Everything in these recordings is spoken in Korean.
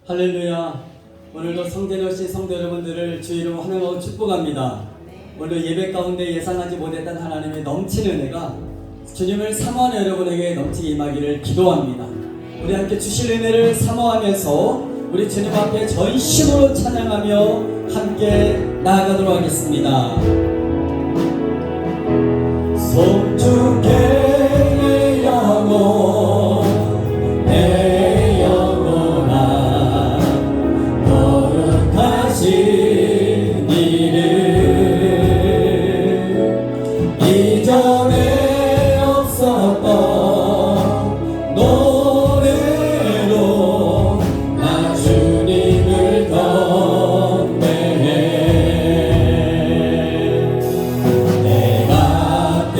할렐루야. 오늘도 성전에 오신 성도 여러분들을 주 이름으로 환영하고 축복합니다. 오늘 예배 가운데 예상하지 못했던 하나님의 넘치는 은혜가 주님을 사모하는 여러분에게 넘치게 임하기를 기도합니다. 우리 함께 주실 은혜를 사모하면서 우리 주님 앞에 전심으로 찬양하며 함께 나아가도록 하겠습니다. 손주께 내 영혼 내 영혼아 거룩하신 이름 이전에 없었던 노래로 나 주님을 경배해 내가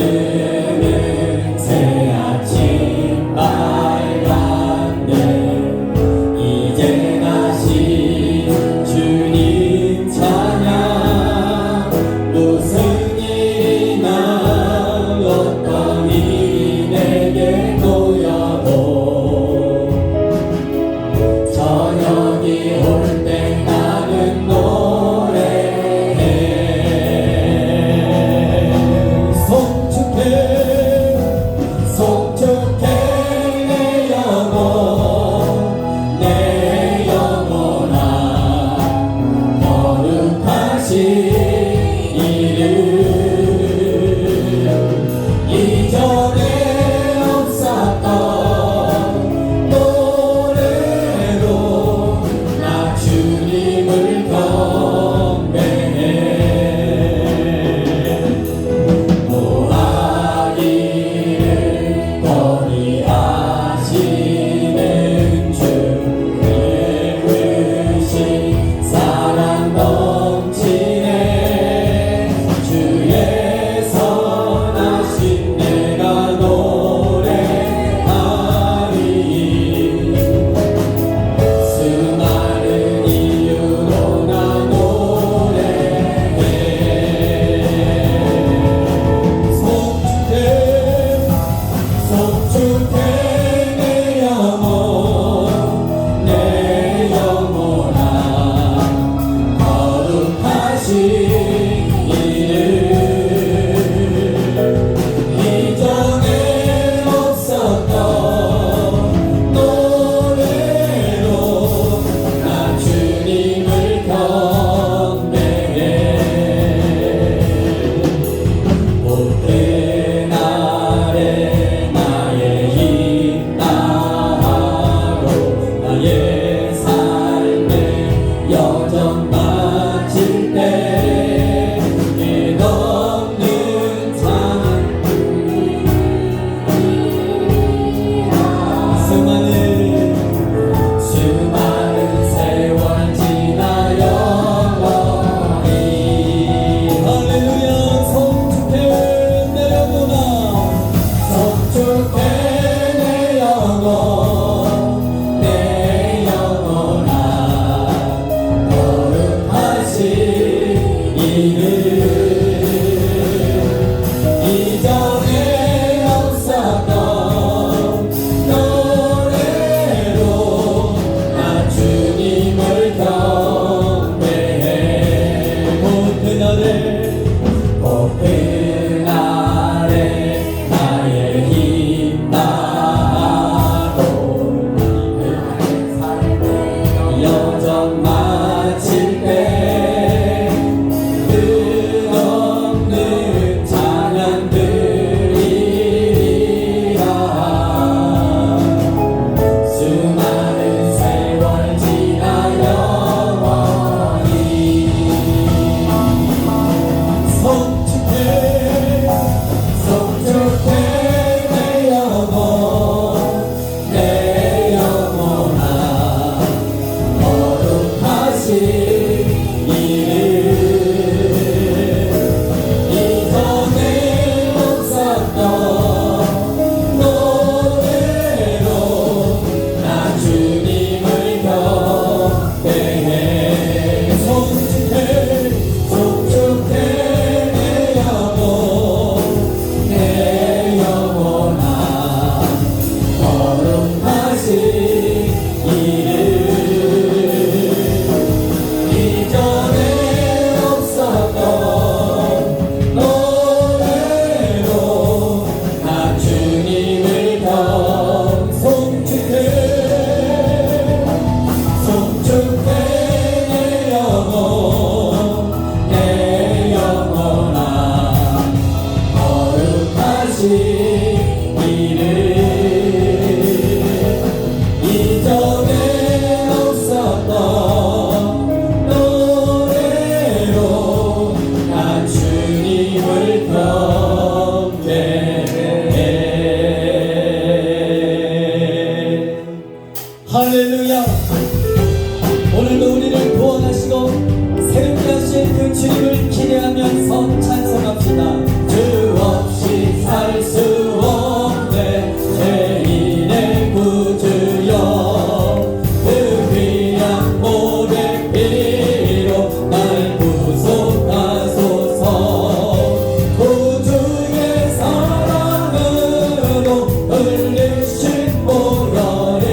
오늘도 우리를 구원하시고 새롭게 하실 그 주님을 기대하면서 찬송합시다. 주 없이 살 수 없네 죄인의 구주여 그 귀한 보배 피로 날 구속하소서 구주의 사랑으로 흘리신 보혈이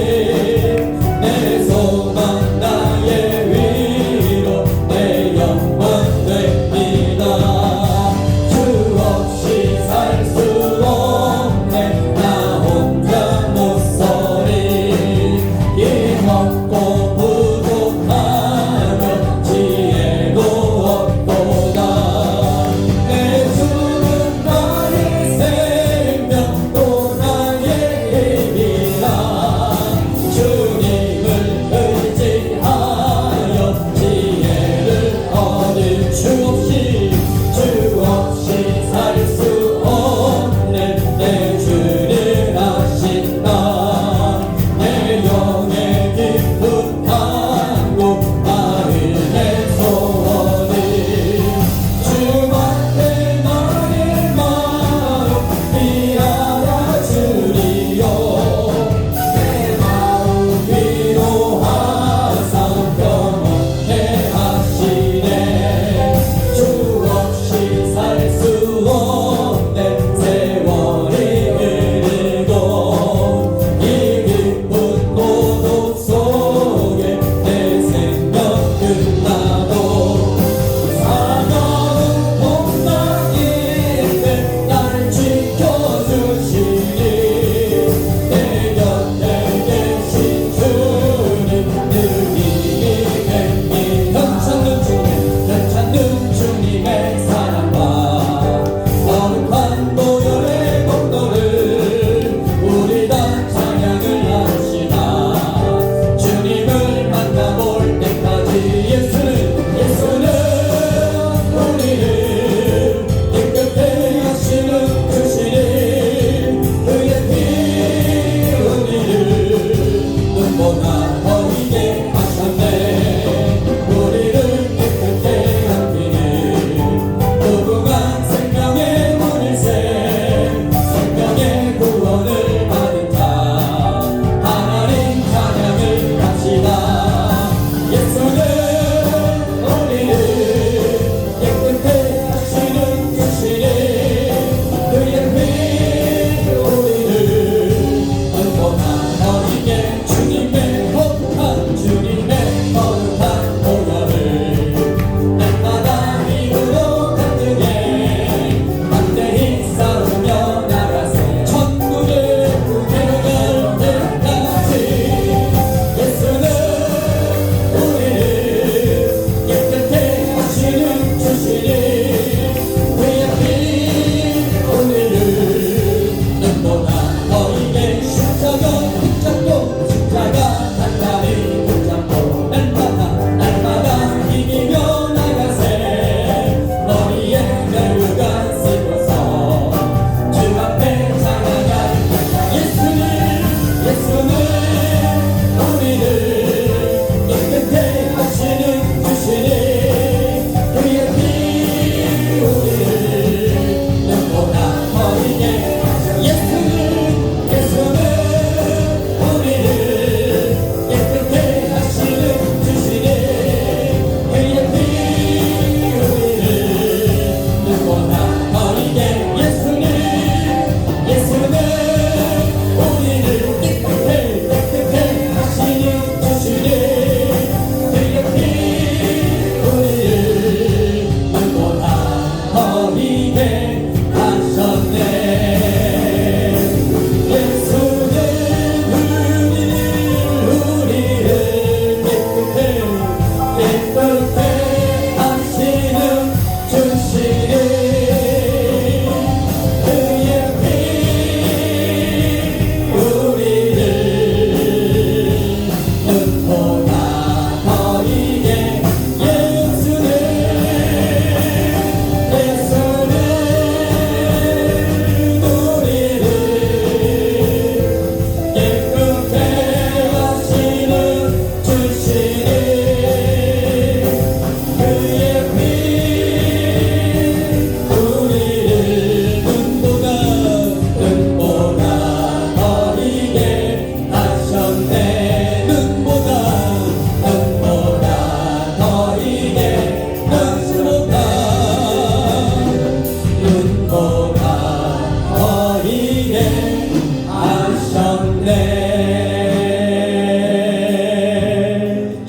내 소망 나의 위로 내 영광 됩니다. 주 없이 살 수 없네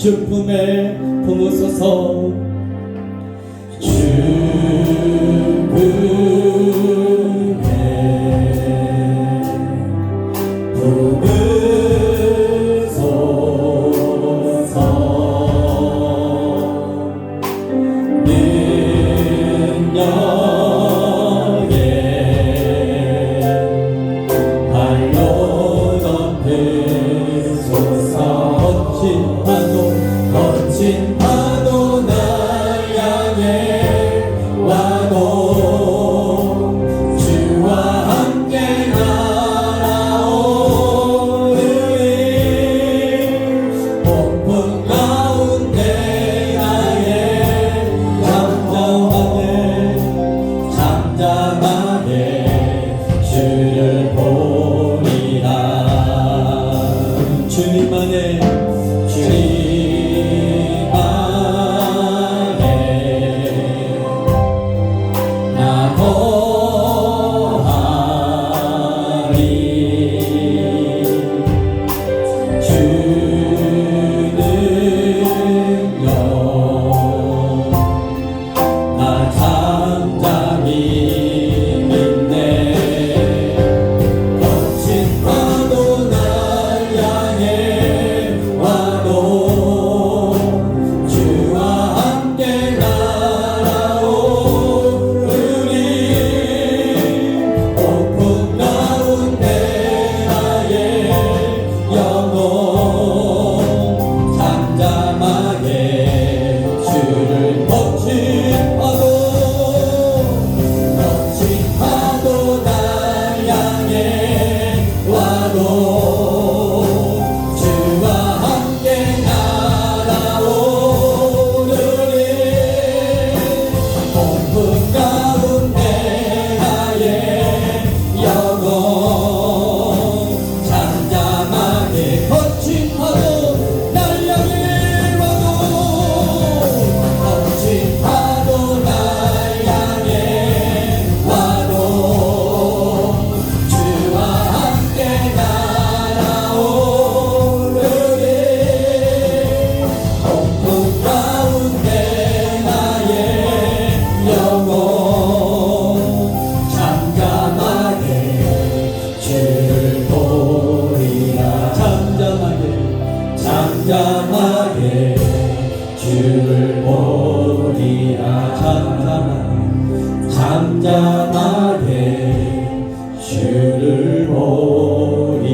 주 품에 품으소서. 주 품에 품으소서. 능력에 발로 덮으소서. 거친 파도 날 향해 와도 주와 함께 날아오르리. 폭풍 가운데 나의 잠잠하게 주를 보리라. 주님만의 나 거하리. 주는 영 나 잠잠히 믿네. 거친 파도 날 향해 와도 주와 함께 날아오르리. 폭풍 가운데 나의 영혼 잠잠하게 주를 거친 파도 날 향해 와도 주와 함께 날아오르리. 폭풍 가운데 나의 영혼 잠잠하게 거친 파도 날 향해 와도 거친 파도 날 향해 와도 주와 함께 날아오르리. 폭풍 가운데 나의 영혼 잠잠하게 주를 보리라. 잠잠하게 주를 보리라. 잠잠하게 주를 보리라.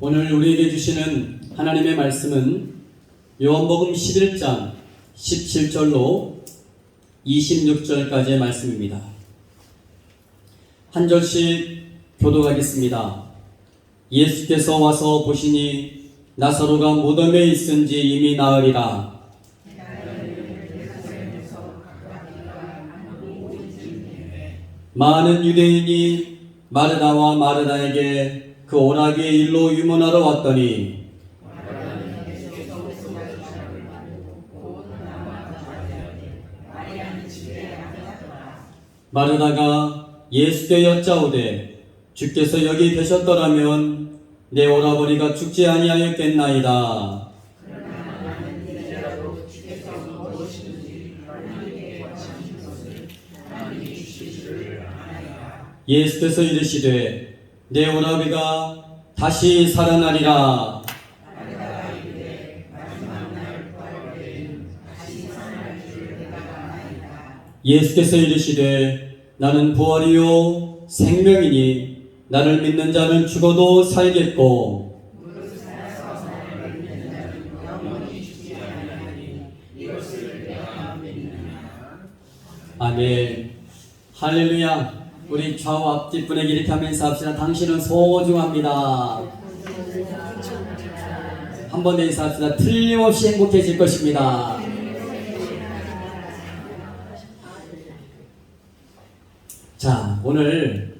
오늘 우리에게 주시는 하나님의 말씀은 요한복음 11장 17절로 26절까지의 말씀입니다. 한 절씩 교독하겠습니다. 예수께서 와서 보시니 나사로가 무덤에 있은지 이미 나으리라. 많은 유대인이 마르다와 마르다에게 그 오라기의 일로 유문하러 왔더니 마르다가 예수께 여짜오되 주께서 여기 계셨더라면 내 오라버니가 죽지 아니하였겠나이다. 예수께서 이르시되 내 오라비가 다시 살아나리라. 예수께서 이르시되 나는 부활이요 생명이니 나를 믿는 자는 죽어도 살겠고 아멘. 할렐루야. 우리 좌우 앞뒤 분에게 이렇게 하면서 합시다. 당신은 소중합니다. 한 번 더 인사합시다. 틀림없이 행복해질 것입니다. 자, 오늘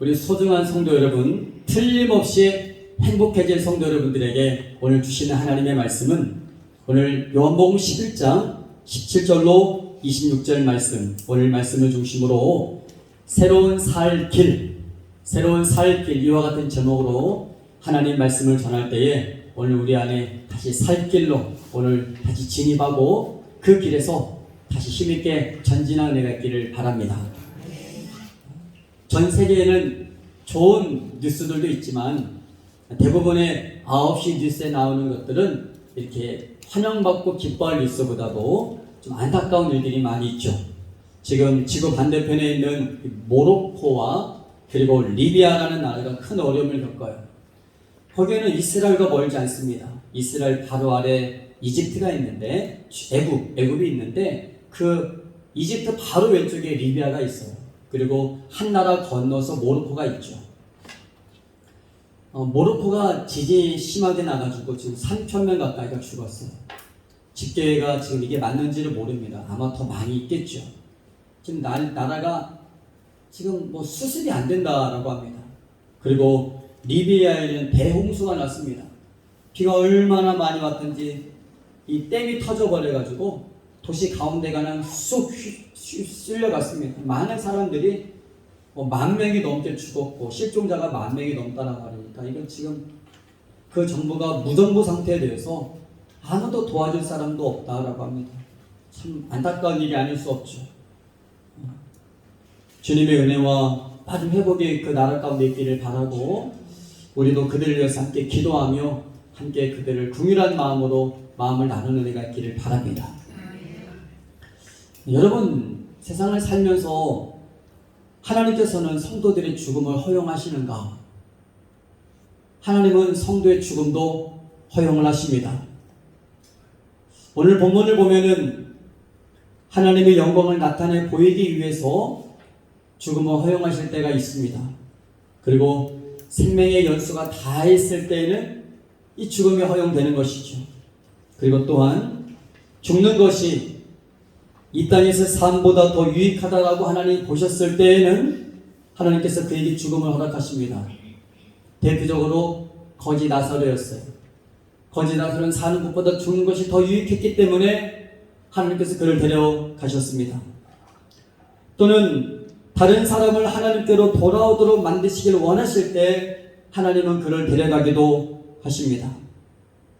우리 소중한 성도 여러분, 틀림없이 행복해질 성도 여러분들에게 오늘 주시는 하나님의 말씀은 오늘 요한복음 11장 17절로 26절 말씀, 오늘 말씀을 중심으로 새로운 살 길, 이와 같은 제목으로 하나님 말씀을 전할 때에 오늘 우리 안에 다시 살 길로 오늘 다시 진입하고 그 길에서 다시 힘있게 전진하는 은혜가 있기를 바랍니다. 전 세계에는 좋은 뉴스들도 있지만 대부분의 9시 뉴스에 나오는 것들은 이렇게 환영받고 기뻐할 뉴스보다도 좀 안타까운 일들이 많이 있죠. 지금 지구 반대편에 있는 모로코와 그리고 리비아라는 나라가 큰 어려움을 겪어요. 거기에는 이스라엘과 멀지 않습니다. 이스라엘 바로 아래 이집트가 있는데 애굽이 있는데 그 이집트 바로 왼쪽에 리비아가 있어요. 그리고 한 나라 건너서 모로코가 있죠. 모로코가 지진이 심하게 나가지고 지금 3,000명 가까이가 죽었어요. 집계가 지금 이게 맞는지를 모릅니다. 아마 더 많이 있겠죠. 지금 나라가 지금 뭐 수습이 안 된다라고 합니다. 그리고 리비아에는 대홍수가 났습니다. 비가 얼마나 많이 왔든지 이 댐이 터져버려가지고 도시 가운데가 그냥 쑥 쓸려갔습니다. 많은 사람들이 10,000명이 넘게 죽었고 실종자가 10,000명이 넘다라고 하니까 이건 지금 그 정부가 무정부 상태에 대해서 아무도 도와줄 사람도 없다라고 합니다. 참 안타까운 일이 아닐 수 없죠. 주님의 은혜와 빠른 회복이 그 나라 가운데 있기를 바라고 우리도 그들을 위해서 함께 기도하며 함께 그들을 긍휼한 마음으로 마음을 나누는 은혜가 있기를 바랍니다. 여러분, 세상을 살면서 하나님께서는 성도들의 죽음을 허용하시는가? 하나님은 성도의 죽음도 허용을 하십니다. 오늘 본문을 보면은 하나님의 영광을 나타내 보이기 위해서 죽음을 허용하실 때가 있습니다. 그리고 생명의 연수가 다 있을 때에는 이 죽음이 허용되는 것이죠. 그리고 또한 죽는 것이 이 땅에서 삶보다 더 유익하다라고 하나님 보셨을 때에는 하나님께서 그에게 죽음을 허락하십니다. 대표적으로 거지 나사로였어요. 거지 나사로는 사는 것보다 죽는 것이 더 유익했기 때문에 하나님께서 그를 데려가셨습니다. 또는 다른 사람을 하나님께로 돌아오도록 만드시길 원하실 때 하나님은 그를 데려가기도 하십니다.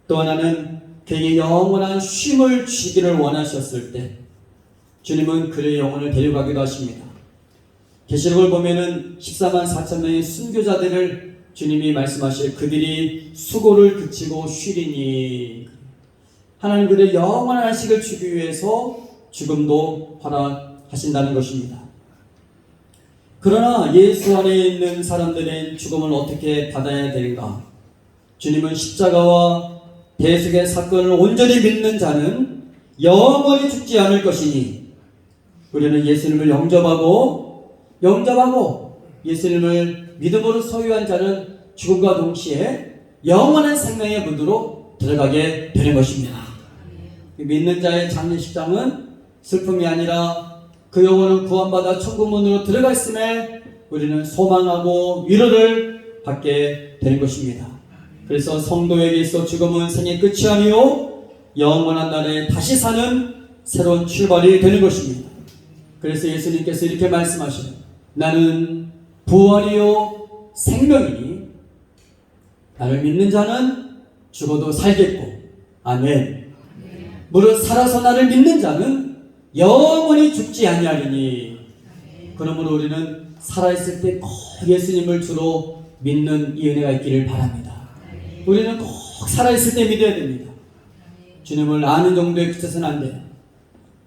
또 하나는 그에게 영원한 쉼을 주기를 원하셨을 때 주님은 그의 영혼을 데려가기도 하십니다. 계시록을 보면은 14만 4천 명의 순교자들을 주님이 말씀하실 그들이 수고를 그치고 쉬리니 하나님 그들의 영원한 안식을 주기 위해서 죽음도 허락하신다는 것입니다. 그러나 예수 안에 있는 사람들의 죽음을 어떻게 받아야 되는가? 주님은 십자가와 대속의 사건을 온전히 믿는 자는 영원히 죽지 않을 것이니 우리는 예수님을 영접하고 예수님을 믿음으로 소유한 자는 죽음과 동시에 영원한 생명의 문으로 들어가게 되는 것입니다. 믿는 자의 장례식장은 슬픔이 아니라 그 영혼은 구원받아 천국문으로 들어갔음에 우리는 소망하고 위로를 받게 되는 것입니다. 그래서 성도에게 있어 죽음은 생의 끝이 아니요 영원한 날에 다시 사는 새로운 출발이 되는 것입니다. 그래서 예수님께서 이렇게 말씀하시는 나는 부활이요 생명이니 나를 믿는 자는 죽어도 살겠고 아멘. 무릇 살아서 나를 믿는 자는 영원히 죽지 아니하리니. 그러므로 우리는 살아있을 때 꼭 예수님을 주로 믿는 이 은혜가 있기를 바랍니다. 우리는 꼭 살아있을 때 믿어야 됩니다. 주님을 아는 정도에 그쳐서는 안 돼요.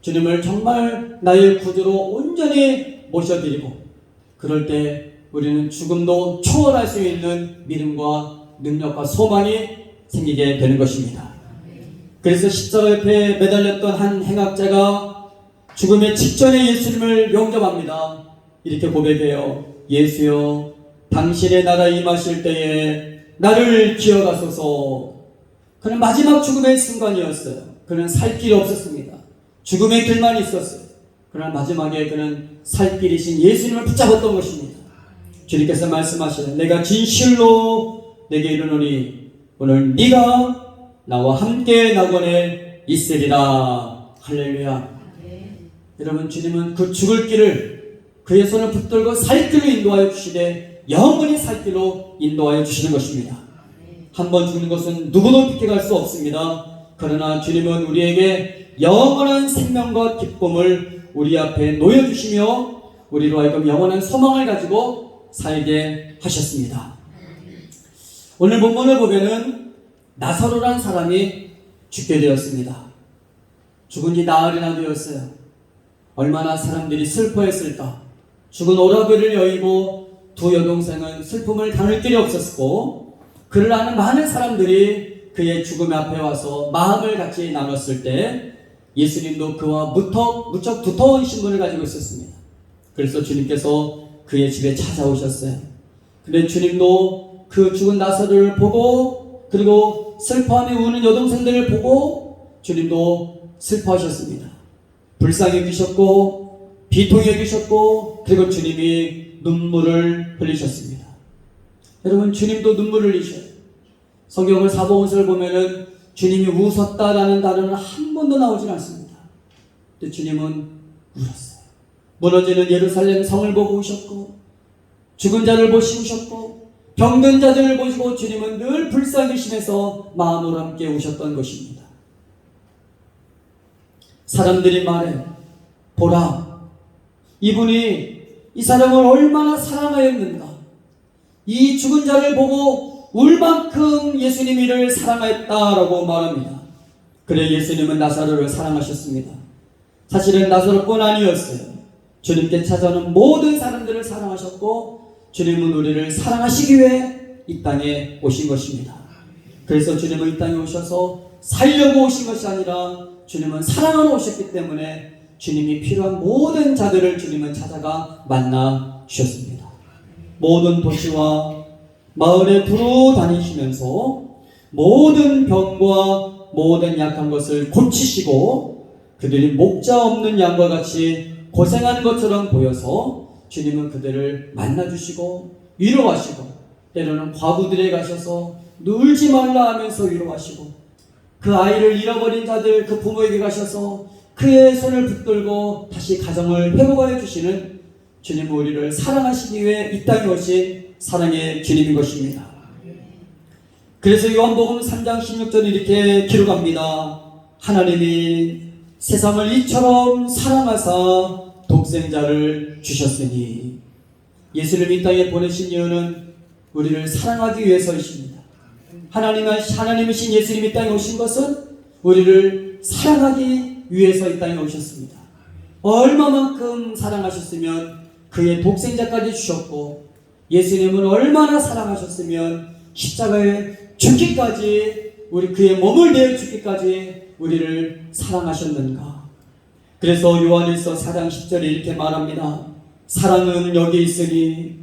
주님을 정말 나의 구주로 온전히 모셔드리고 그럴 때 우리는 죽음도 초월할 수 있는 믿음과 능력과 소망이 생기게 되는 것입니다. 그래서 십자가 옆에 매달렸던 한 행악자가 죽음의 직전에 예수님을 영접합니다. 이렇게 고백해요. 예수여 당신의 나라 임하실 때에 나를 기억하소서. 그는 마지막 죽음의 순간이었어요. 그는 살 길이 없었습니다. 죽음의 길만 있었어요. 그러나 마지막에 그는 살 길이신 예수님을 붙잡았던 것입니다. 주님께서 말씀하시는 내가 진실로 내게 이르노니 오늘 네가 나와 함께 낙원에 있으리라. 할렐루야. 여러분 주님은 그 죽을 길을 그의 손을 붙들고 살 길로 인도하여 주시되 영원히 살 길로 인도하여 주시는 것입니다. 한번 죽는 것은 누구도 비켜갈 수 없습니다. 그러나 주님은 우리에게 영원한 생명과 기쁨을 우리 앞에 놓여주시며 우리로 하여금 영원한 소망을 가지고 살게 하셨습니다. 오늘 본문을 보면은 나사로란 사람이 죽게 되었습니다. 죽은 지 나흘이나 되었어요. 얼마나 사람들이 슬퍼했을까. 죽은 오라비를 여의고 두 여동생은 슬픔을 담을 길이 없었고, 그를 아는 많은 사람들이 그의 죽음 앞에 와서 마음을 같이 나눴을 때 예수님도 그와 무척 두터운 신분을 가지고 있었습니다. 그래서 주님께서 그의 집에 찾아오셨어요. 근데 주님도 그 죽은 나사로를 보고, 그리고 슬퍼하며 우는 여동생들을 보고 주님도 슬퍼하셨습니다. 불쌍히 여기셨고 비통히 여기셨고, 그리고 주님이 눈물을 흘리셨습니다. 여러분, 주님도 눈물을 흘리셔요. 성경을 사복음서를 보면은 주님이 웃었다라는 단어는 한 번도 나오질 않습니다. 근데 주님은 울었어요. 무너지는 예루살렘 성을 보고 우셨고, 죽은 자를 보시고 우셨고, 병든 자들을 보시고 주님은 늘 불쌍히 여기시면서 마음으로 함께 우셨던 것입니다. 사람들이 말해, 보라, 이분이 이 사람을 얼마나 사랑하였는가. 이 죽은 자를 보고 울 만큼 예수님이 이를 사랑했다라고 말합니다. 그래, 예수님은 나사로를 사랑하셨습니다. 사실은 나사로뿐 아니었어요. 주님께 찾아오는 모든 사람들을 사랑하셨고, 주님은 우리를 사랑하시기 위해 이 땅에 오신 것입니다. 그래서 주님은 이 땅에 오셔서 살려고 오신 것이 아니라 주님은 사랑하러 오셨기 때문에 주님이 필요한 모든 자들을 주님은 찾아가 만나 주셨습니다. 모든 도시와 마을에 두루 다니시면서 모든 병과 모든 약한 것을 고치시고, 그들이 목자 없는 양과 같이 고생하는 것처럼 보여서 주님은 그들을 만나주시고 위로하시고, 때로는 과부들에 가셔서 울지 말라 하면서 위로하시고, 그 아이를 잃어버린 자들 그 부모에게 가셔서 그의 손을 붙들고 다시 가정을 회복하여 주시는 주님은 우리를 사랑하시기 위해 이 땅에 오신 사랑의 주님인 것입니다. 그래서 요한복음 3장 16절에 이렇게 기록합니다. 하나님이 세상을 이처럼 사랑하사 독생자를 주셨으니. 예수를 이 땅에 보내신 이유는 우리를 사랑하기 위해서이십니다. 하나님이신 예수님이 이 땅에 오신 것은 우리를 사랑하기 위해서 이 땅에 오셨습니다. 얼마만큼 사랑하셨으면 그의 독생자까지 주셨고, 예수님은 얼마나 사랑하셨으면 십자가에 죽기까지, 우리 그의 몸을 내어 죽기까지 우리를 사랑하셨는가. 그래서 요한일서 4장 10절에 이렇게 말합니다. 사랑은 여기 있으니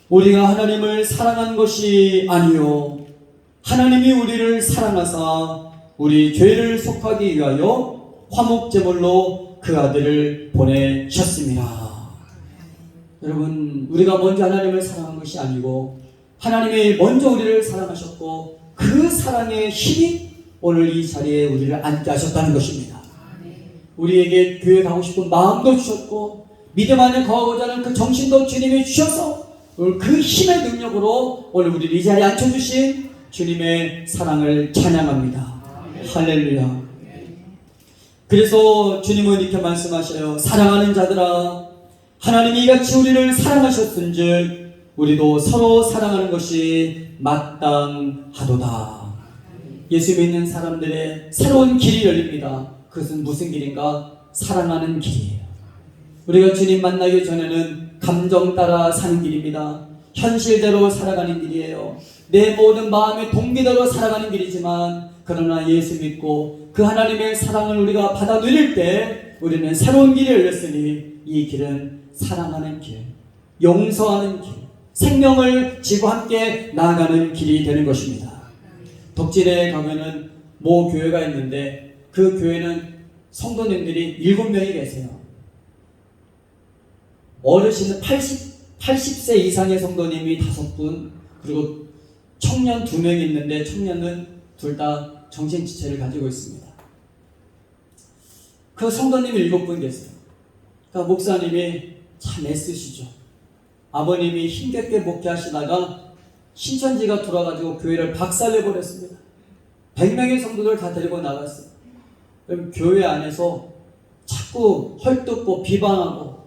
우리가 하나님을 사랑한 것이 아니요 하나님이 우리를 사랑하사 우리 죄를 속하기 위하여 화목제물로 그 아들을 보내셨습니다. 여러분, 우리가 먼저 하나님을 사랑한 것이 아니고 하나님이 먼저 우리를 사랑하셨고, 그 사랑의 힘이 오늘 이 자리에 우리를 앉게 하셨다는 것입니다. 우리에게 교회 가고 싶은 마음도 주셨고, 믿음 안에 거하고자 하는 그 정신도 주님이 주셔서 그 힘의 능력으로 오늘 우리를 이 자리에 앉혀주신 주님의 사랑을 찬양합니다. 할렐루야. 그래서 주님은 이렇게 말씀하셔요. 사랑하는 자들아, 하나님이 이같이 우리를 사랑하셨은즉 우리도 서로 사랑하는 것이 마땅하도다. 예수 믿는 사람들의 새로운 길이 열립니다. 그것은 무슨 길인가? 사랑하는 길이에요. 우리가 주님 만나기 전에는 감정 따라 사는 길입니다. 현실대로 살아가는 길이에요. 내 모든 마음의 동기대로 살아가는 길이지만, 그러나 예수 믿고 그 하나님의 사랑을 우리가 받아 누릴 때 우리는 새로운 길이 열렸으니, 이 길은 사랑하는 길, 용서하는 길, 생명을 지고 함께 나아가는 길이 되는 것입니다. 덕진에 가면은 모 교회가 있는데, 그 교회는 성도님들이 7명이 계세요. 어르신은 80세 이상의 성도님이 5분, 그리고 청년 2명이 있는데 청년은 둘 다 정신지체를 가지고 있습니다. 그 성도님이 7분 계세요. 그러니까 목사님이 참 애쓰시죠. 아버님이 힘겹게 목회하시다가 신천지가 돌아가지고 교회를 박살내버렸습니다. 100명의 성도들 다 데리고 나갔어요. 그럼 교회 안에서 자꾸 헐뜯고 비방하고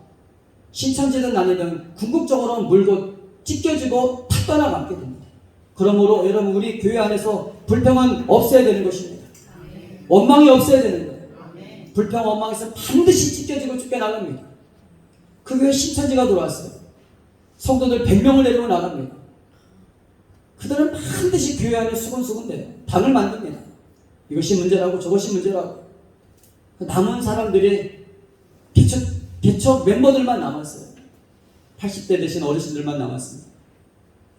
신천지든 아니든 궁극적으로 물고 찢겨지고 탁 떠나가게 됩니다. 그러므로 여러분 우리 교회 안에서 불평은 없애야 되는 것입니다. 원망이 없어야 되는 거예요. 불평 원망에서 반드시 찢겨지고 쫓겨나갑니다. 그 교회 신천지가 돌아왔어요. 성도들 100명을 데리고 나갑니다. 그들은 반드시 교회 안에 수근수근 돼요. 당을 만듭니다. 이것이 문제라고 저것이 문제라고. 남은 사람들이 개척 멤버들만 남았어요. 80대 대신 어르신들만 남았습니다.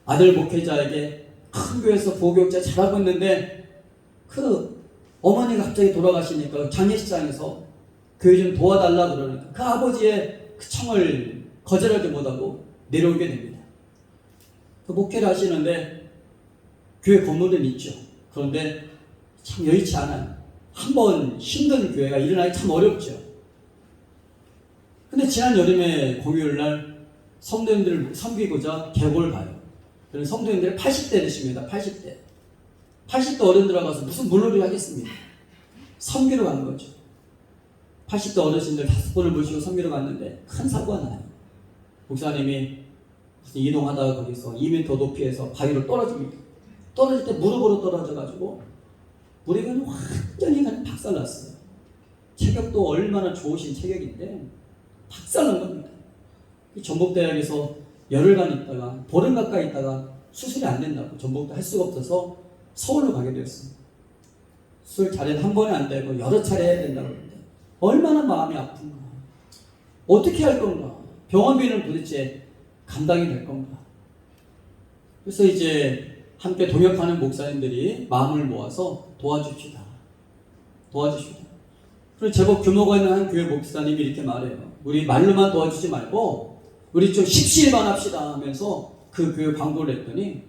아들 목회자에게 큰 교회에서 보호교육자 잘하고 있는데 그 어머니가 갑자기 돌아가시니까 장례식장에서 교회 좀 도와달라 그러니까 그 아버지의 그 청을 거절하지 못하고 내려오게 됩니다. 그 목회를 하시는데 교회 건물은 있죠. 그런데 참 여의치 않아요. 한번 힘든 교회가 일어나기 참 어렵죠. 근데 지난 여름에 공휴일날 성도님들을 섬기고자 계곡을 가요. 그래서 성도님들이 80대 되십니다. 80대. 80대 어른들 가서 무슨 물놀이 하겠습니까? 섬기러 간 거죠. 80대 어르신들 5분을 모시고 섬기러 갔는데 큰 사고가 나요. 목사님이 무슨 이동하다가 거기서 2m 높이에서 바위로 떨어집니다. 떨어질 때 무릎으로 떨어져가지고 물이 그냥 완전히 그냥 박살났어요. 체격도 얼마나 좋으신 체격인데 박살난 겁니다. 전북대학에서 열흘간 있다가 보름 가까이 있다가 수술이 안 된다고 전북대 할 수가 없어서 서울로 가게 되었습니다. 수술 자리는 한 번에 안 되고 여러 차례 해야 된다고 그러는데 얼마나 마음이 아픈가. 어떻게 할 건가. 병원비는 도대체 감당이 될 건가. 그래서 이제 함께 동역하는 목사님들이 마음을 모아서 도와줍시다. 그리고 제법 규모가 있는 한 교회 목사님이 이렇게 말해요. 우리 말로만 도와주지 말고 우리 좀 십시일반 합시다 하면서 그 교회 광고를 했더니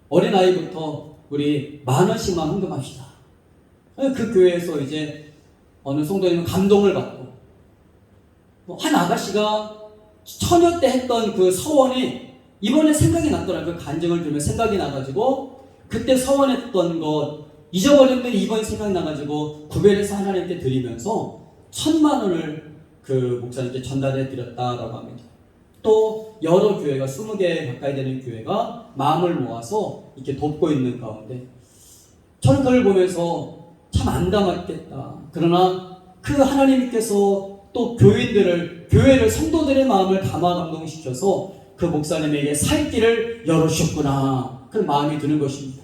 어린아이부터 우리 10,000원씩만 헌금합시다. 그 교회에서 이제 어느 성도님은 감동을 받고 한 아가씨가 처녀 때 했던 그 서원이 이번에 생각이 났더라고요. 그 간증을 들으면 생각이 나가지고 그때 서원했던 것 잊어버렸는데 이번에 생각이 나가지고 구별해서 하나님께 드리면서 1,000,000원을 그 목사님께 전달해 드렸다라고 합니다. 또 여러 교회가 20개 가까이 되는 교회가 마음을 모아서 이렇게 돕고 있는 가운데 저는 그걸 보면서 참 안담했겠다. 그러나 그 하나님께서 또 교회를 성도들의 마음을 감화 감동시켜서 그 목사님에게 살 길을 열어주셨구나. 그런 마음이 드는 것입니다.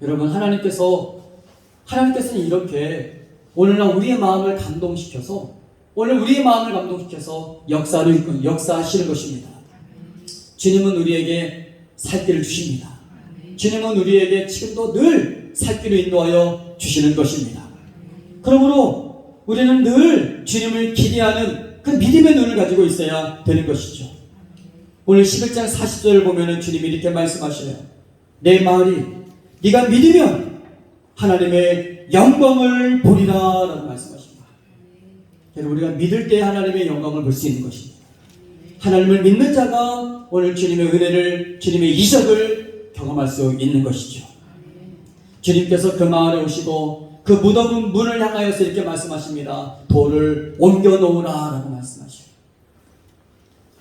여러분 하나님께서는 이렇게 오늘날 우리의 마음을 감동시켜서 역사하시는 것입니다. 주님은 우리에게 살 길을 주십니다. 주님은 우리에게 지금도 늘 살 길을 인도하여 주시는 것입니다. 그러므로 우리는 늘 주님을 기대하는 그 믿음의 눈을 가지고 있어야 되는 것이죠. 오늘 11장 40절을 보면 주님이 이렇게 말씀하셔요. 내 말이 네가 믿으면 하나님의 영광을 보리라 라고 말씀하십니다. 우리가 믿을 때 하나님의 영광을 볼 수 있는 것입니다. 하나님을 믿는 자가 오늘 주님의 은혜를, 주님의 이적을 경험할 수 있는 것이죠. 주님께서 그 마을에 오시고 그 무덤 문을 향하여서 이렇게 말씀하십니다. 돌을 옮겨놓으라 라고 말씀하셔요.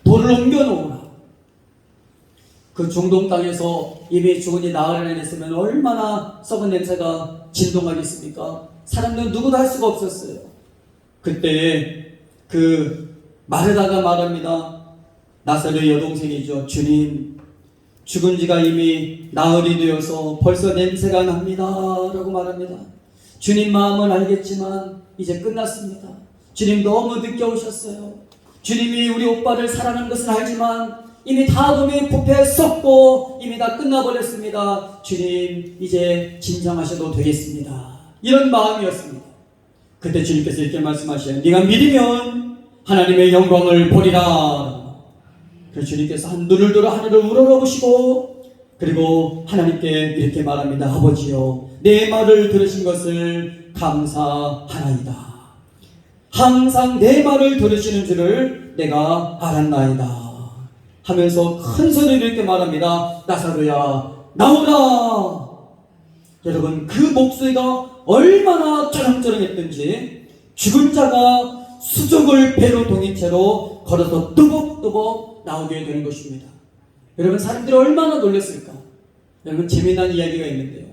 돌을 옮겨놓으라. 그 중동 땅에서 이미 죽은이 나흘 안에 있으면 얼마나 썩은 냄새가 진동하겠습니까? 사람들은 누구도 할 수가 없었어요. 그때 그 마르다가 말합니다. 나사로의 여동생이죠. 주님, 죽은 지가 이미 나흘이 되어서 벌써 냄새가 납니다 라고 말합니다. 주님 마음은 알겠지만 이제 끝났습니다. 주님 너무 늦게 오셨어요. 주님이 우리 오빠를 사랑하는 것은 알지만 이미 다 몸이 부패 썩고 이미 다 끝나버렸습니다. 주님 이제 진정하셔도 되겠습니다. 이런 마음이었습니다. 그때 주님께서 이렇게 말씀하셔요. 네가 믿으면 하나님의 영광을 보리라. 그래서 주님께서 눈을 들어 하늘을 우러러보시고 그리고 하나님께 이렇게 말합니다. 아버지여 내 말을 들으신 것을 감사하나이다. 항상 내 말을 들으시는 줄을 내가 알았나이다. 하면서 큰 소리를 이렇게 말합니다. 나사로야 나오라. 여러분 그 목소리가 얼마나 쩌렁쩌렁했던지 죽은 자가 수족을 배로 동인 채로 걸어서 뚜벅뚜벅 나오게 되는 것입니다. 여러분 사람들이 얼마나 놀랐을까. 여러분 재미난 이야기가 있는데요.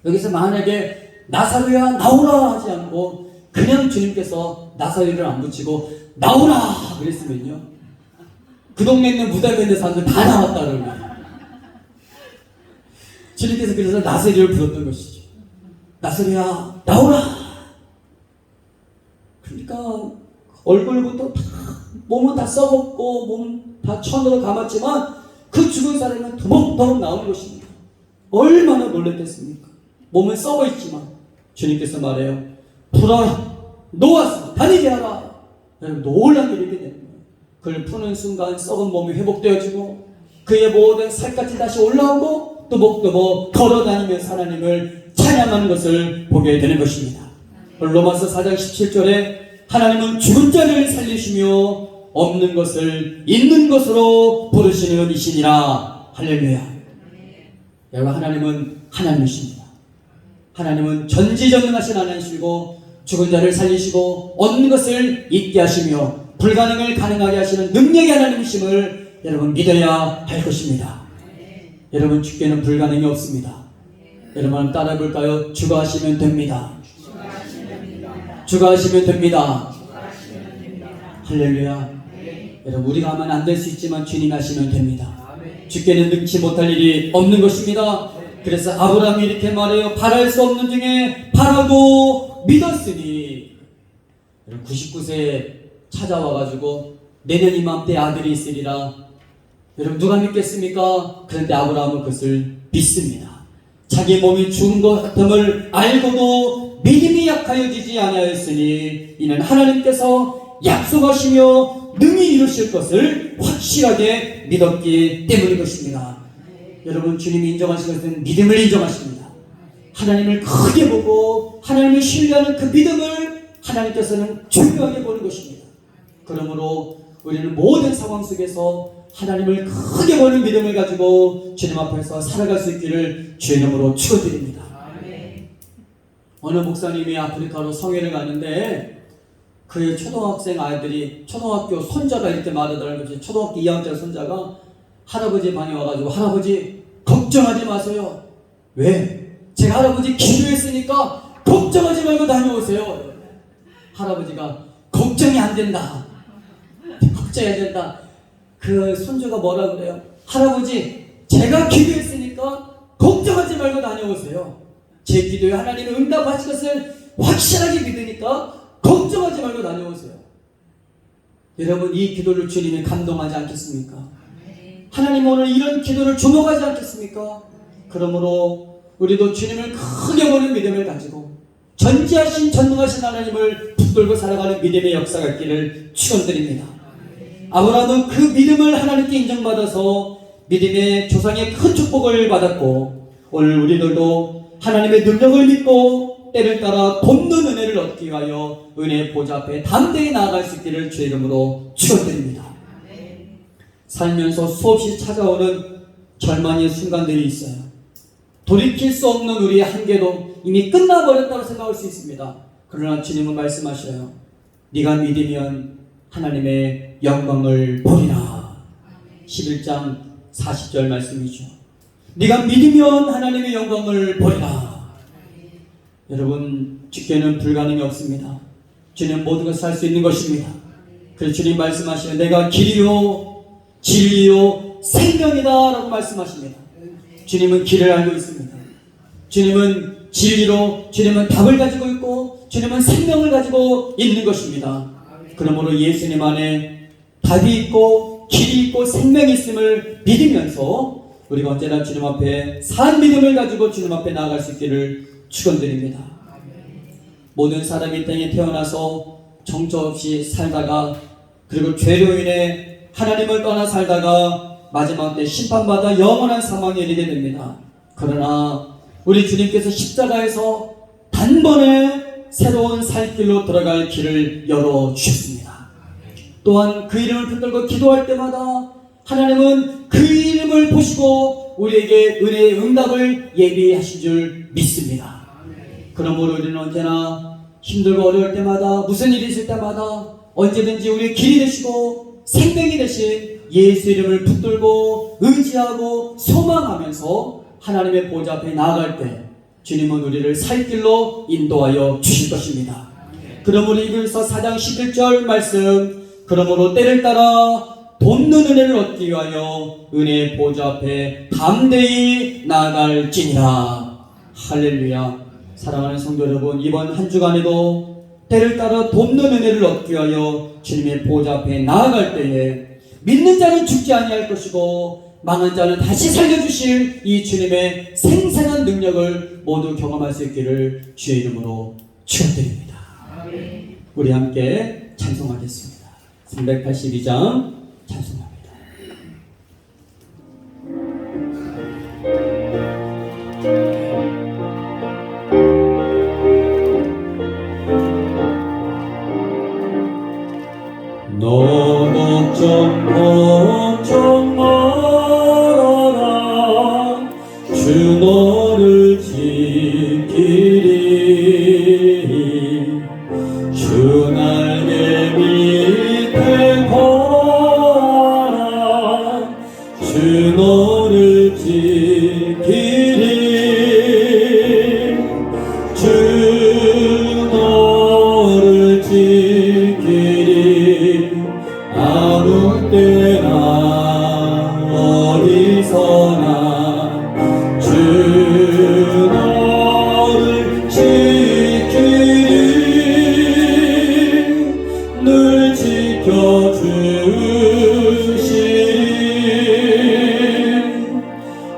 여기서 만약에 나사로야 나오라 하지 않고 그냥 주님께서 나사로를 안 붙이고 나오라 그랬으면요, 그 동네에 있는 무당에 있는 사람들 다 나왔다 그러는 거예요. 주님께서 그래서 나사로를 불렀던 것이죠. 나사로야 나오라. 그러니까 얼굴부터 다 몸은 다 썩었고 몸은 다 천으로 감았지만 그 죽은 사람은 더벅더벅 나오는 것입니다. 얼마나 놀랐겠습니까? 몸은 썩어 있지만 주님께서 말해요. 풀어라. 놓았어. 다니게 하라. 놀란 일이 되는 거예요. 그를 푸는 순간 썩은 몸이 회복되어지고 그의 모든 살갗이 다시 올라오고 또복또복 걸어다니면서 하나님을 찬양하는 것을 보게 되는 것입니다. 로마서 4장 17절에 하나님은 죽은 자를 살리시며 없는 것을 있는 것으로 부르시는 이시니라. 할렐루야. 여러분 하나님은 하나님이십니다. 하나님은 전지전능하신 하나님이시고 죽은 자를 살리시고 얻는 것을 있게 하시며 불가능을 가능하게 하시는 능력의 하나님이심을 여러분 믿어야 할 것입니다. 여러분 주께는 불가능이 없습니다. 여러분 따라 볼까요? 주가 하시면 됩니다. 주가 하시면 됩니다. 할렐루야. 여러분 우리가 하면 안 될 수 있지만 주님 하시면 됩니다. 주께는 능치 못할 일이 없는 것입니다. 그래서 아브라함이 이렇게 말해요. 바랄 수 없는 중에 바라고 믿었으니. 99세에 찾아와가지고 내년 이맘때 아들이 있으리라. 여러분 누가 믿겠습니까? 그런데 아브라함은 그것을 믿습니다. 자기 몸이 죽은 것 같음을 알고도 믿음이 약하여지지 아니하였으니 이는 하나님께서 약속하시며 능히 이루실 것을 확실하게 믿었기 때문인 것입니다. 여러분 주님이 인정하신 것은 믿음을 인정하십니다. 하나님을 크게 보고 하나님을 신뢰하는 그 믿음을 하나님께서는 중요하게 보는 것입니다. 그러므로 우리는 모든 상황 속에서 하나님을 크게 보는 믿음을 가지고 주님 앞에서 살아갈 수 있기를 주의 이름으로 축원드립니다. 어느 목사님이 아프리카로 성회를 가는데 그의 초등학생 아이들이 초등학교 손자가 이렇게 말하더라고요. 초등학교 2학년 손자가 할아버지 방에 와가지고 할아버지 걱정하지 마세요. 왜? 제가 할아버지 기도했으니까 걱정하지 말고 다녀오세요. 할아버지가 걱정이 안 된다. 걱정이 안 된다. 그 손주가 뭐라 그래요? 할아버지 제가 기도했으니까 걱정하지 말고 다녀오세요. 제 기도에 하나님은 응답하실 것을 확실하게 믿으니까 걱정하지 말고 다녀오세요. 여러분 이 기도를 주님이 감동하지 않겠습니까? 하나님 오늘 이런 기도를 주목하지 않겠습니까? 그러므로 우리도 주님을 크게 보는 믿음을 가지고 전지하신 전능하신 하나님을 붙들고 살아가는 믿음의 역사가 있기를 축원드립니다. 아브라함은 그 믿음을 하나님께 인정받아서 믿음의 조상의 큰 축복을 받았고 오늘 우리들도 하나님의 능력을 믿고 때를 따라 돕는 은혜를 얻기 위하여 은혜의 보좌 앞에 담대히 나아갈 수 있기를 주의 이름으로 축원드립니다. 살면서 수없이 찾아오는 절망의 순간들이 있어요. 돌이킬 수 없는 우리의 한계도 이미 끝나버렸다고 생각할 수 있습니다. 그러나 주님은 말씀하셔요. 네가 믿으면 하나님의 영광을 보리라. 11장 40절 말씀이죠. 네가 믿으면 하나님의 영광을 보리라. 여러분 주께는 불가능이 없습니다. 주님 모든 것을 할 수 있는 것입니다. 그래서 주님 말씀하시면 내가 길이요 진리요 생명이다 라고 말씀하십니다. 주님은 길을 알고 있습니다. 주님은 진리로 주님은 답을 가지고 있고 주님은 생명을 가지고 있는 것입니다. 그러므로 예수님 안에 답이 있고 길이 있고 생명이 있음을 믿으면서 우리가 언제나 주님 앞에 산 믿음을 가지고 주님 앞에 나아갈 수 있기를 축원드립니다. 모든 사람이 땅에 태어나서 정처 없이 살다가 그리고 죄로 인해 하나님을 떠나 살다가 마지막 때 심판받아 영원한 사망에 이르게 됩니다. 그러나 우리 주님께서 십자가에서 단번에 새로운 살 길로 들어갈 길을 열어주셨습니다. 또한 그 이름을 붙들고 기도할 때마다 하나님은 그 이름을 보시고 우리에게 은혜의 응답을 예비하신 줄 믿습니다. 그러므로 우리는 언제나 힘들고 어려울 때마다, 무슨 일이 있을 때마다 언제든지 우리의 길이 되시고 생명이 되신 예수 이름을 붙들고 의지하고 소망하면서 하나님의 보좌 앞에 나아갈 때 주님은 우리를 살 길로 인도하여 주실 것입니다. 그러므로 이글서 4장 11절 말씀, 그러므로 때를 따라 돕는 은혜를 얻기 위하여 은혜의 보좌 앞에 담대히 나아갈지니라. 할렐루야. 사랑하는 성도 여러분, 이번 한 주간에도 때를 따라 돕는 은혜를 얻기 위하여 주님의 보좌 앞에 나아갈 때에 믿는 자는 죽지 아니할 것이고 망한 자는 다시 살려주실 이 주님의 생생한 능력을 모두 경험할 수 있기를 주의 이름으로 축원드립니다. 우리 함께 찬송하겠습니다. 382장 찬송합니다. 너 걱정 말아라. 주 너를 지키리. 주 날개 밑에 거하라. 주 너를 지키리. 주 너를 지키리. 아무 때나 어디서나 주 너를 지키리. 늘 지켜주시리.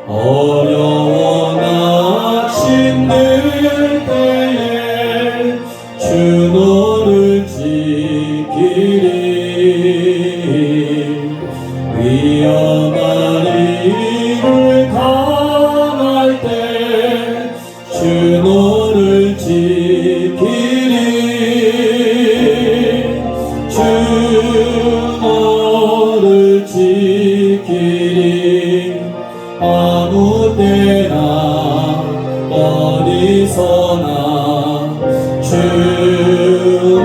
어려워 낙심될 때에 주 너를 지키리. 위험한 일을 당할 때 주 너를 지키리. 주 너를 지키리. 아무 때나 어디서나 주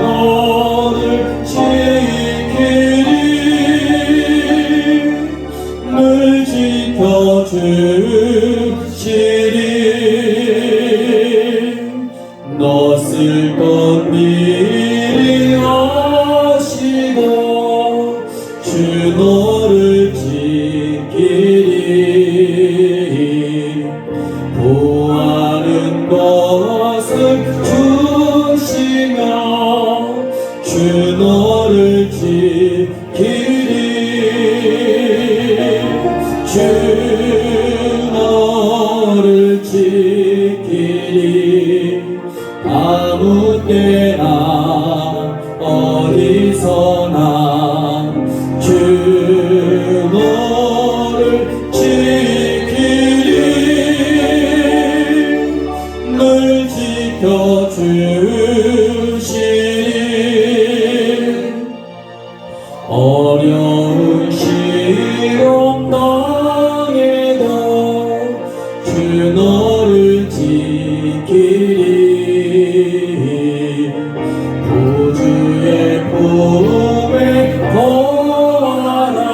너를 지키리. 늘 지켜주시리. 너 쓸 것 미리 아시고 주 너를 지키리. 구하는 것을 주시며 주 너를 지키리. 주 너를 지키리. 아무 때나 어디서나 주 너를 지키리. 늘 지켜주시리. 어려운 시험 당해도 주 너를 지키리. 구주의 품에 거하라.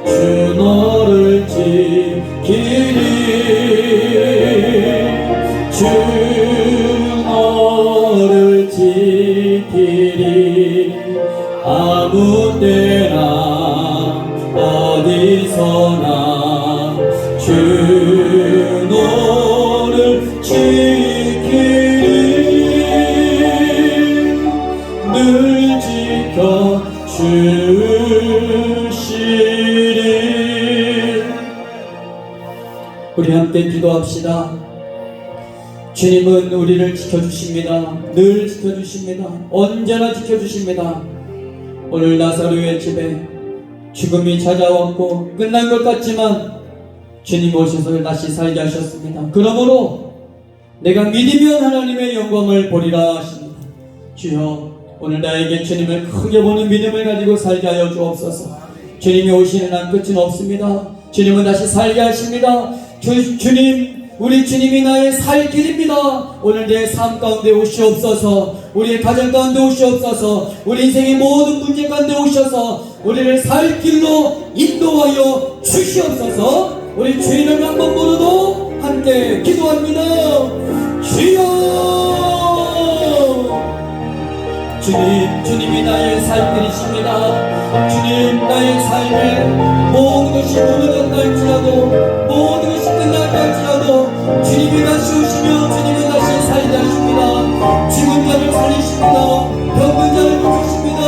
주 너를 지키리. 주 너를 지키리. 아무 때나 어디서나 주 너를 지키리. 늘 지켜주시리. 우리 함께 기도합시다. 주님은 우리를 지켜주십니다. 늘 지켜주십니다. 언제나 지켜주십니다. 오늘 나사로의 집에 죽음이 찾아왔고 끝난 것 같지만 주님 오셔서 다시 살게 하셨습니다. 그러므로 내가 믿으면 하나님의 영광을 보리라 하십니다. 주여, 오늘 나에게 주님을 크게 보는 믿음을 가지고 살게 하여 주옵소서. 주님이 오시는 한 끝은 없습니다. 주님은 다시 살게 하십니다. 주님, 우리 주님이 나의 살 길입니다. 오늘 내 삶 가운데 오시옵소서. 우리의 가정 가운데 오시옵소서. 우리 인생의 모든 문제 가운데 오셔서 우리를 살 길로 인도하여 주시옵소서. 우리 주 이름 한번 부르도 함께 기도합니다. 주여, 주님이 나의 살길이십니다. 주님, 나의 삶에 모든 것이 무너졌다 할지라도, 모든 것이 끝났다 할지라도 주님이 다시 오시며 주님이 다시 살게 하십니다. 죽은 자를 살리십니다. 병든 자를 고치십니다.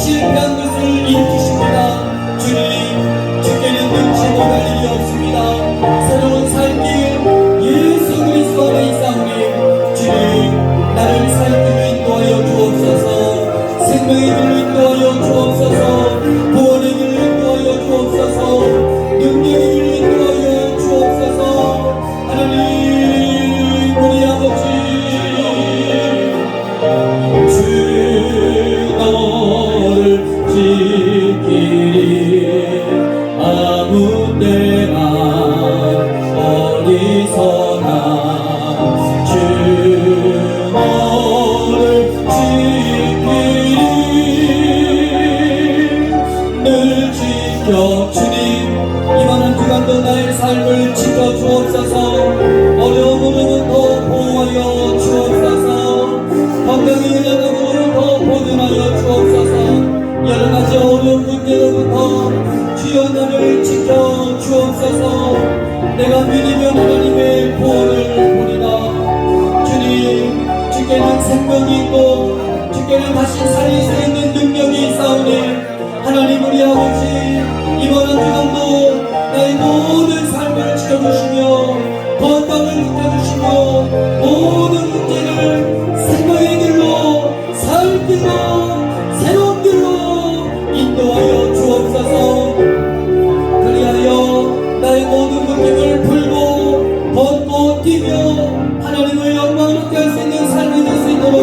실패한 것을 일으키십니다. 주님, 주께는 눈치 못할 일이 없습니다. 새로운 살길 예수 그리스도 안에 있사오니 주님, 나를 살길로 인도하여 주옵소서. 생명의 길로 인도하여 주옵소서. 구원의 길로 인도하여 주옵소서. 능력의 길로 인도하여 주옵소서. 하나님, 우리 아버지, 주 너를 지키리. 아무 때나 어디서나 주 너를 지키리. 늘 지켜 주님, 이번 한 주간도 나의 삶을 지켜 주옵소서. 어려움으로부터 보호하여 주옵소서. 건강의 연약함으로부터 보존하여 주옵소서. 여러가지 어려운 문제로부터 주여 나를 지켜 주옵소서. 내가 믿으면 하나님의 구원을 보리라. 주님, 주께는 생명이 있고 주께는 다시 살릴 수 있는 능력이 있사오니 하나님, 우리 아버지, 이번 한 주간도 나의 모든 삶을 지켜주시며 건강을 지켜주시며 모든 문제를 생명의 길로, 살 길로, 새로운 길로 인도하여 주옵소서. 그리하여 나의 모든 문제를 풀고 걷고 뛰며 하나님을 영광스럽게 할 수 있는 삶이 될 수 있도록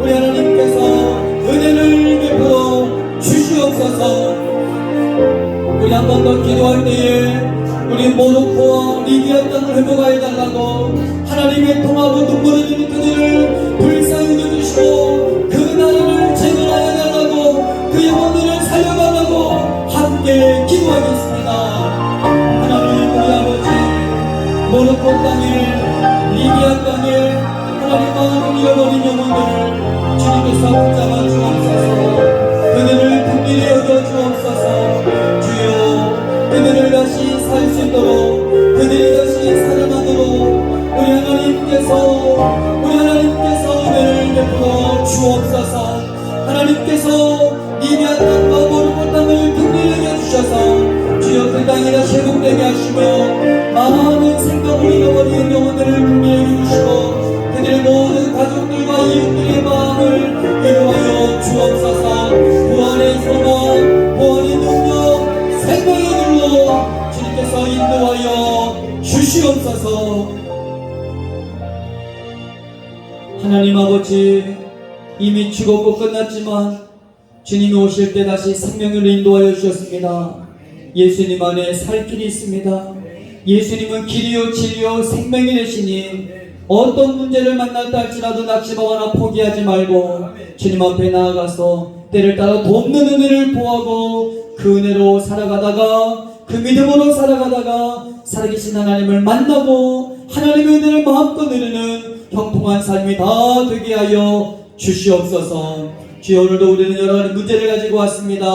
우리 하나님께서 은혜를 베풀어 주시옵소서. 우리 한 번 더 기도할 때에 우리 모로코와 리비아 땅을 회복하여 달라고 하나님의 통합은 눈물을 주는 그들을 불쌍히 여겨주시고 그 나라를 재건하여 달라고 그 영혼들을 살려달라고 함께 기도하겠습니다. 하나님, 우리 아버지, 모로코 땅에, 리비아 땅에 하나님 마음을 잃어버린 영혼들을 주님께서 붙잡아 주옵소서. 그들을 긍휼히 여겨 주옵소서. 주여, 그들을 다시 살 수 있도록, 그들이 다시 살아나도록 우리 하나님께서 은혜를 베풀어 주옵소서. 하나님께서 리비아 땅과 모로코 땅을 긍휼히 여겨 주셔서 주여 그 땅이 다시 회복되게 하시며 많은 생각을 잃어버린 영혼들을 긍휼히 여겨 주시고 그들의 모든 가족들과 이웃들의 마음을 위로하여 주옵소서. 구원의 소망, 구원의 능력, 생명의 길로 주님께서 인도하여 주시옵소서. 하나님 아버지, 이미 죽었고 끝났지만 주님이 오실 때 다시 생명을 인도하여 주셨습니다. 예수님 안에 살 길이 있습니다. 예수님은 길이요 진리요 생명이 되시니 어떤 문제를 만날 때 할지라도 낙심하거나 포기하지 말고 주님 앞에 나아가서 때를 따라 돕는 은혜를 구하고 그 은혜로 살아가다가 그 믿음으로 살아가다가 살아계신 하나님을 만나고 하나님의 은혜를 마음껏 누리는 형통한 삶이 다 되게 하여 주시옵소서. 주여, 오늘도 우리는 여러 가지 문제를 가지고 왔습니다.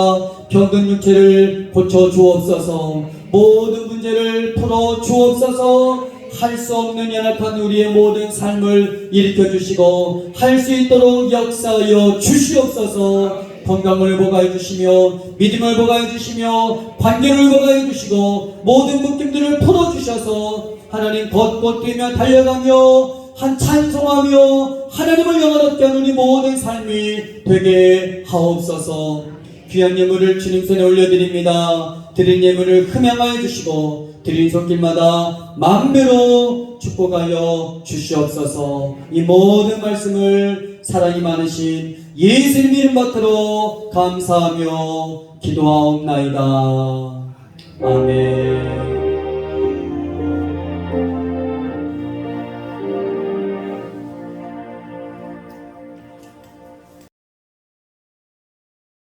병든 육체를 고쳐 주옵소서. 모든 문제를 풀어 주옵소서. 할 수 없는 연약한 우리의 모든 삶을 일으켜 주시고 할 수 있도록 역사하여 주시옵소서. 건강을 보호해 주시며 믿음을 보호해 주시며 관계를 보호해 주시고 모든 묶임들을 풀어 주셔서 하나님 걷고 뛰며 달려가며 한 찬송하며 하나님을 영화롭게 하는 우리 모든 삶이 되게 하옵소서. 귀한 예물을 주님 손에 올려드립니다. 드린 예물을 흠양하여 주시고 드린 손길마다 만배로 축복하여 주시옵소서. 이 모든 말씀을 사랑이 많으신 예수님 이름 받들어 감사하며 기도하옵나이다. 아멘.